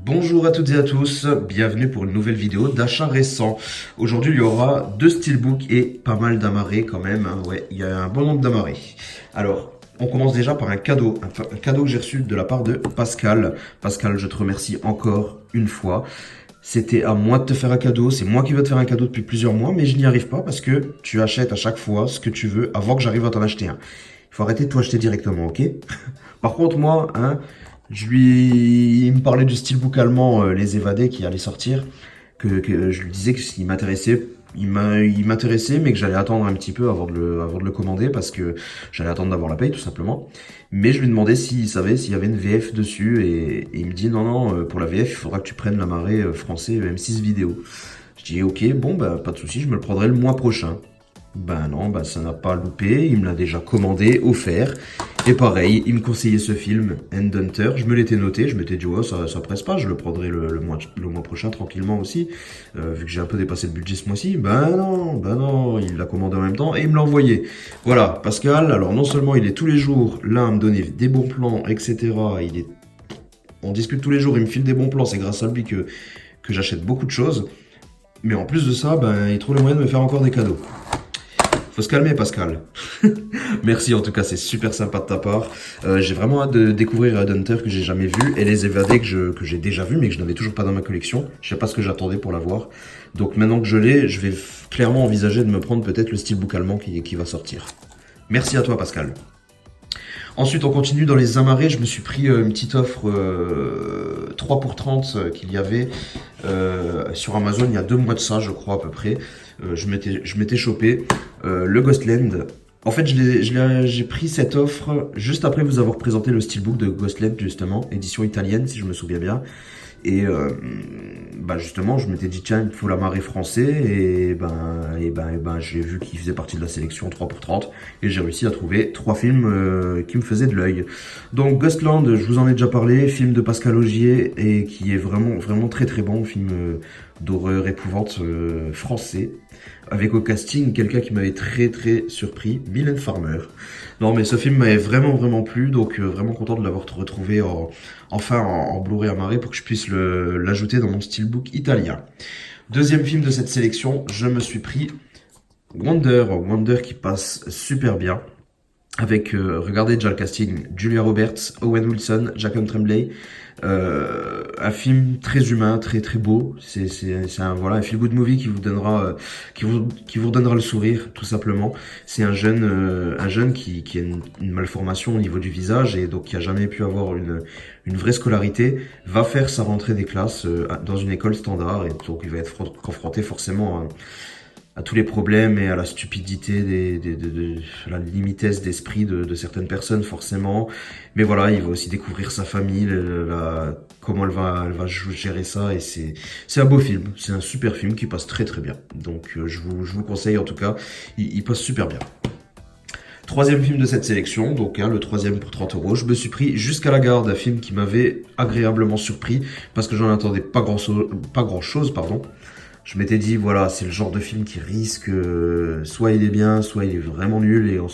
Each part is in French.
Bonjour à toutes et à tous, bienvenue pour une nouvelle vidéo d'achat récent. Aujourd'hui il y aura deux steelbooks et pas mal d'amarrés quand même, hein. Ouais, il y a un bon nombre d'amarrés. Alors, on commence déjà par un cadeau que j'ai reçu de la part de Pascal. Pascal, je te remercie encore une fois. C'était à moi de te faire un cadeau, c'est moi qui veux te faire un cadeau depuis plusieurs mois, mais je n'y arrive pas parce que tu achètes à chaque fois ce que tu veux avant que j'arrive à t'en acheter un. Il faut arrêter de tout acheter directement, ok? Par contre, moi, hein, il me parlait du steelbook allemand, Les Évadés, qui allait sortir, que je lui disais que s'il m'intéressait, il m'intéressait, mais que j'allais attendre un petit peu avant de le commander, parce que j'allais attendre d'avoir la paye, tout simplement. Mais je lui demandais s'il savait s'il y avait une VF dessus, et il me dit non, non, pour la VF, il faudra que tu prennes la marée français M6 vidéo. Je dis ok, bon, bah, pas de souci, je me le prendrai le mois prochain. Ben non, ben ça n'a pas loupé, il me l'a déjà commandé, offert. Et pareil, il me conseillait ce film, Endhunter, je me l'étais noté, je m'étais dit ouais ça presse pas, je le prendrai le mois prochain tranquillement aussi, vu que j'ai un peu dépassé le budget ce mois-ci. Ben non, il l'a commandé en même temps et il me l'a envoyé. Voilà, Pascal, alors non seulement il est tous les jours là à me donner des bons plans, etc. On discute tous les jours, il me file des bons plans, c'est grâce à lui que j'achète beaucoup de choses. Mais en plus de ça, ben il trouve le moyen de me faire encore des cadeaux. Faut se calmer, Pascal. Merci, en tout cas, c'est super sympa de ta part. J'ai vraiment hâte de découvrir Headhunter que j'ai jamais vu et les évadés que j'ai déjà vu mais que je n'avais toujours pas dans ma collection. Je sais pas ce que j'attendais pour l'avoir. Donc maintenant que je l'ai, je vais clairement envisager de me prendre peut-être le steelbook allemand qui va sortir. Merci à toi, Pascal. Ensuite, on continue dans les amarrés. Je me suis pris une petite offre 3 pour 30 qu'il y avait sur Amazon il y a 2 mois de ça, je crois à peu près. Je m'étais chopé le Ghostland. En fait, j'ai pris cette offre juste après vous avoir présenté le steelbook de Ghostland, justement, édition italienne, si je me souviens bien. Et bah justement, je m'étais dit, tiens, il me faut la marée français. Et ben j'ai vu qu'il faisait partie de la sélection 3 pour 30. Et j'ai réussi à trouver 3 films qui me faisaient de l'œil. Donc, Ghostland, je vous en ai déjà parlé, film de Pascal Augier, et qui est vraiment, vraiment très très bon, film d'horreur épouvante français. Avec au casting quelqu'un qui m'avait très très surpris, Mylène Farmer. Non mais ce film m'avait vraiment vraiment plu, donc vraiment content de l'avoir retrouvé en Blu-ray amarré pour que je puisse l'ajouter dans mon steelbook italien. Deuxième film de cette sélection, je me suis pris Wonder qui passe super bien. Avec, regardez déjà le casting, Julia Roberts, Owen Wilson, Jacob Tremblay. Un film très humain, très très beau. C'est un feel-good movie qui vous donnera, qui vous redonnera le sourire, tout simplement. C'est un jeune qui a une malformation au niveau du visage et donc qui a jamais pu avoir une vraie scolarité, va faire sa rentrée des classes dans une école standard et donc il va être confronté forcément à tous les problèmes et à la stupidité de la limitesse d'esprit de certaines personnes forcément. Mais voilà, il va aussi découvrir sa famille, comment elle va gérer ça, et c'est un beau film, c'est un super film qui passe très très bien. Donc je vous conseille en tout cas, il passe super bien. Troisième film de cette sélection, donc le troisième pour 30 euros. Je me suis pris Jusqu'à la gare, un film qui m'avait agréablement surpris parce que j'en attendais pas grand chose, pardon. Je m'étais dit, voilà, c'est le genre de film qui risque, soit il est bien, soit il est vraiment nul et on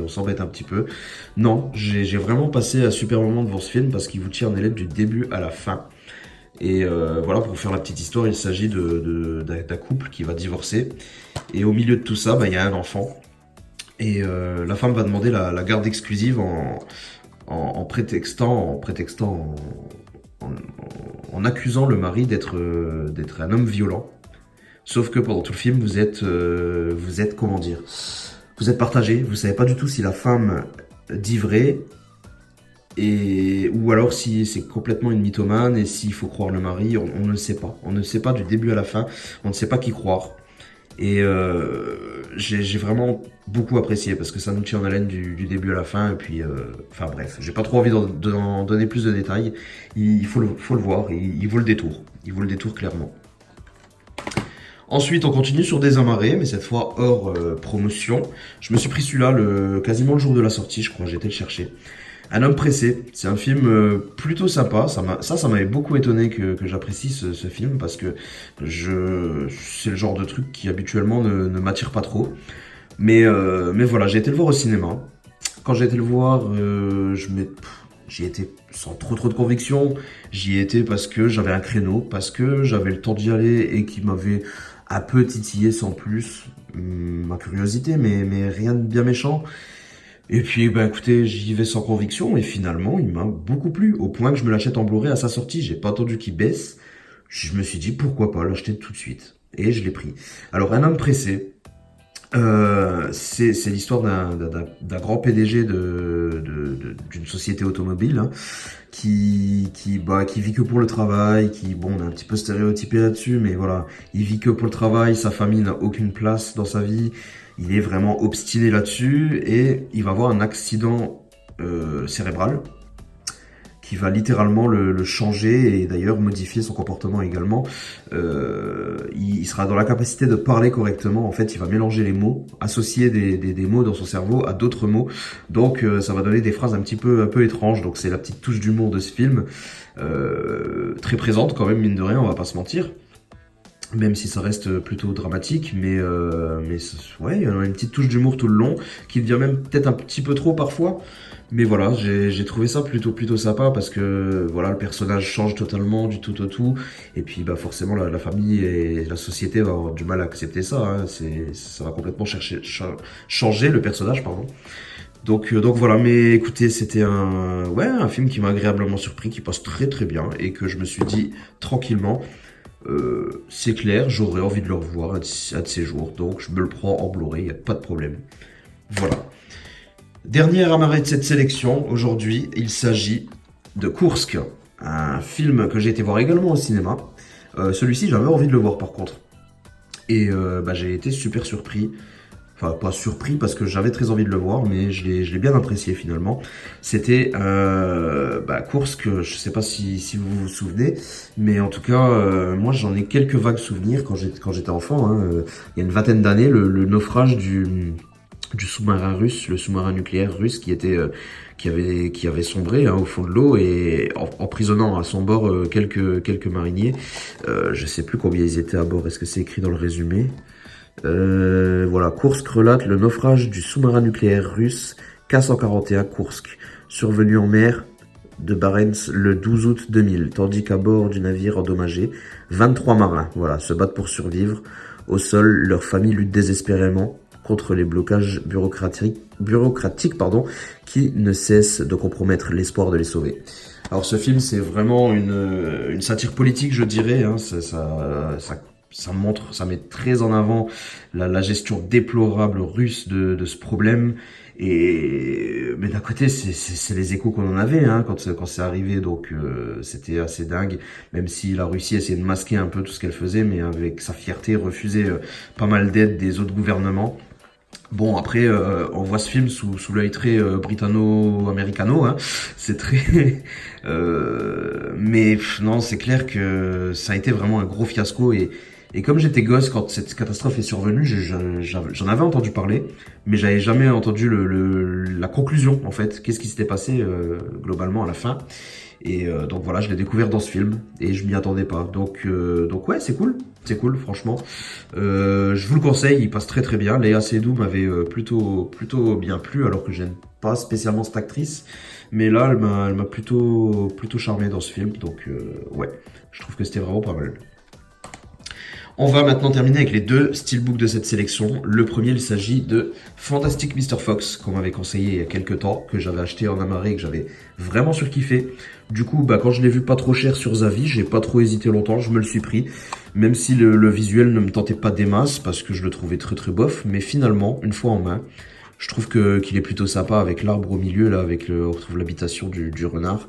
s'embête un petit peu. Non, j'ai vraiment passé un super moment devant ce film parce qu'il vous tire en haleine du début à la fin. Et voilà, pour vous faire la petite histoire, il s'agit d'un couple qui va divorcer. Et au milieu de tout ça, bah, il y a un enfant. Et la femme va demander la garde exclusive en accusant le mari d'être un homme violent. Sauf que pendant tout le film, vous êtes comment dire, vous êtes partagé. Vous savez pas du tout si la femme dit vrai ou alors si c'est complètement une mythomane et s'il faut croire le mari. On ne sait pas. On ne sait pas du début à la fin. On ne sait pas qui croire. Et j'ai vraiment beaucoup apprécié parce que ça nous tient en haleine du début à la fin. Et puis, enfin bref, j'ai pas trop envie d'en donner plus de détails. Il faut le voir. Et il vaut le détour. Il vaut le détour clairement. Ensuite, on continue sur des amarrés, mais cette fois hors promotion. Je me suis pris celui-là quasiment le jour de la sortie, je crois, j'ai été le chercher. Un homme pressé, c'est un film plutôt sympa. Ça m'avait beaucoup étonné que j'apprécie ce film parce que c'est le genre de truc qui habituellement ne m'attire pas trop. Mais voilà, j'ai été le voir au cinéma. Quand j'ai été le voir, j'y étais sans trop de conviction, j'y étais parce que j'avais un créneau, parce que j'avais le temps d'y aller et qui m'avait un peu titillé sans plus, ma curiosité, mais rien de bien méchant. Et puis, bah écoutez, j'y vais sans conviction et finalement, il m'a beaucoup plu, au point que je me l'achète en Blu-ray à sa sortie. J'ai pas attendu qu'il baisse. Je me suis dit pourquoi pas l'acheter tout de suite. Et je l'ai pris. Alors, Un homme pressé, c'est l'histoire d'un grand PDG d'une société automobile, hein, qui vit que pour le travail, bon, on est un petit peu stéréotypé là-dessus, mais voilà, il vit que pour le travail, sa famille n'a aucune place dans sa vie, il est vraiment obstiné là-dessus, et il va avoir un accident cérébral, qui va littéralement le changer et d'ailleurs modifier son comportement également. Il sera dans la capacité de parler correctement. En fait, il va mélanger les mots, associer des mots dans son cerveau à d'autres mots. Donc, ça va donner des phrases un peu étranges. Donc, c'est la petite touche d'humour de ce film, très présente quand même, mine de rien, on va pas se mentir. Même si ça reste plutôt dramatique, mais ouais, il y a une petite touche d'humour tout le long, qui devient même peut-être un petit peu trop parfois. Mais voilà, j'ai trouvé ça plutôt sympa parce que voilà, le personnage change totalement du tout au tout. Et puis bah forcément la famille et la société vont avoir du mal à accepter ça. Hein. Ça va complètement changer le personnage, pardon. Donc voilà, mais écoutez, c'était un film qui m'a agréablement surpris, qui passe très bien et que je me suis dit tranquillement. C'est clair, j'aurais envie de le revoir un de ces jours, donc je me le prends en Blu-ray, il n'y a pas de problème. Voilà. Dernier amarré de cette sélection, aujourd'hui, il s'agit de Kursk, un film que j'ai été voir également au cinéma. Celui-ci, j'avais envie de le voir par contre. Et j'ai été super surpris. Enfin, pas surpris parce que j'avais très envie de le voir, mais je l'ai bien apprécié finalement. C'était Kursk, je sais pas si vous vous souvenez, mais en tout cas, moi j'en ai quelques vagues souvenirs quand j'étais enfant. Hein, il y a une vingtaine d'années, le naufrage du sous-marin russe, le sous-marin nucléaire russe qui avait sombré au fond de l'eau et emprisonnant à son bord quelques mariniers. Je sais plus combien ils étaient à bord. Est-ce que c'est écrit dans le résumé? Voilà, Kursk relate le naufrage du sous-marin nucléaire russe K-141 Kursk, survenu en mer de Barents le 12 août 2000, tandis qu'à bord du navire endommagé, 23 marins se battent pour survivre. Au sol, leur famille lutte désespérément contre les blocages bureaucratiques qui ne cessent de compromettre l'espoir de les sauver. Alors ce film, c'est vraiment une satire politique, je dirais. Hein. Ça met très en avant la gestion déplorable russe de ce problème. Mais d'un côté, c'est les échos qu'on en avait quand c'est arrivé, donc c'était assez dingue. Même si la Russie essayait de masquer un peu tout ce qu'elle faisait, mais avec sa fierté refusait pas mal d'aide des autres gouvernements. Bon, après, on voit ce film sous l'œil très britanno-américano, hein. C'est très... mais non, c'est clair que ça a été vraiment un gros fiasco. Et comme j'étais gosse quand cette catastrophe est survenue, j'en avais entendu parler, mais j'avais jamais entendu la conclusion, en fait. Qu'est-ce qui s'était passé globalement à la fin. Et donc voilà, je l'ai découvert dans ce film et je m'y attendais pas. Donc ouais, c'est cool franchement. Je vous le conseille, il passe très bien. Léa Seydoux m'avait plutôt bien plu, alors que j'aime pas spécialement cette actrice, mais là elle m'a plutôt charmé dans ce film. Donc ouais, je trouve que c'était vraiment pas mal. On va maintenant terminer avec les deux steelbooks de cette sélection. Le premier, il s'agit de Fantastic Mr. Fox, qu'on m'avait conseillé il y a quelques temps, que j'avais acheté en amarré et que j'avais vraiment surkiffé. Du coup, quand je l'ai vu pas trop cher sur Zavi, j'ai pas trop hésité longtemps, je me le suis pris. Même si le visuel ne me tentait pas des masses, parce que je le trouvais très bof, mais finalement, une fois en main, je trouve qu'il est plutôt sympa avec l'arbre au milieu, là, on retrouve l'habitation du renard.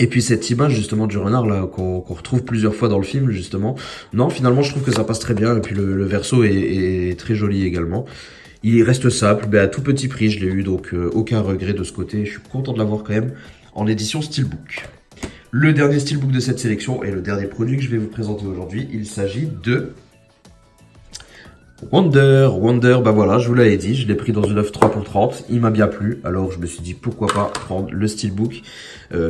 Et puis cette image justement du renard là qu'on retrouve plusieurs fois dans le film justement. Non, finalement je trouve que ça passe très bien et puis le verso est très joli également. Il reste simple, à tout petit prix je l'ai eu, donc aucun regret de ce côté. Je suis content de l'avoir quand même en édition Steelbook. Le dernier Steelbook de cette sélection et le dernier produit que je vais vous présenter aujourd'hui, il s'agit de Wonder, voilà, je vous l'avais dit, je l'ai pris dans une offre 3 pour 30, il m'a bien plu, alors je me suis dit pourquoi pas prendre le Steelbook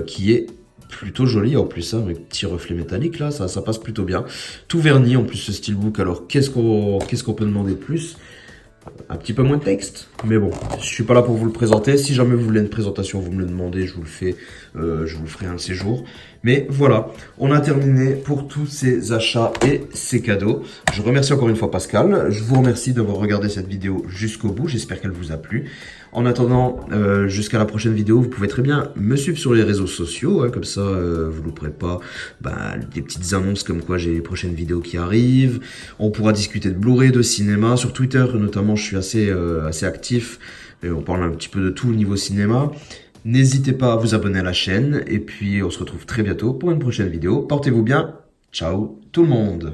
qui est plutôt joli en plus, hein, avec petit reflet métallique là, ça passe plutôt bien. Tout verni en plus ce Steelbook, alors qu'est-ce qu'on peut demander de plus? un petit peu moins de texte. Mais bon, je suis pas là pour vous le présenter. Si jamais vous voulez une présentation, vous me le demandez, je vous le fais. Je vous le ferai un de ces jours. Mais voilà, on a terminé pour tous ces achats et ces cadeaux. Je remercie encore une fois Pascal. Je vous remercie d'avoir regardé cette vidéo jusqu'au bout. J'espère qu'elle vous a plu. En attendant, jusqu'à la prochaine vidéo, vous pouvez très bien me suivre sur les réseaux sociaux. Hein, comme ça, vous ne louperez pas des petites annonces comme quoi j'ai les prochaines vidéos qui arrivent. On pourra discuter de Blu-ray, de cinéma. Sur Twitter, notamment, je suis assez actif. Et on parle un petit peu de tout au niveau cinéma. N'hésitez pas à vous abonner à la chaîne. Et puis, on se retrouve très bientôt pour une prochaine vidéo. Portez-vous bien. Ciao tout le monde.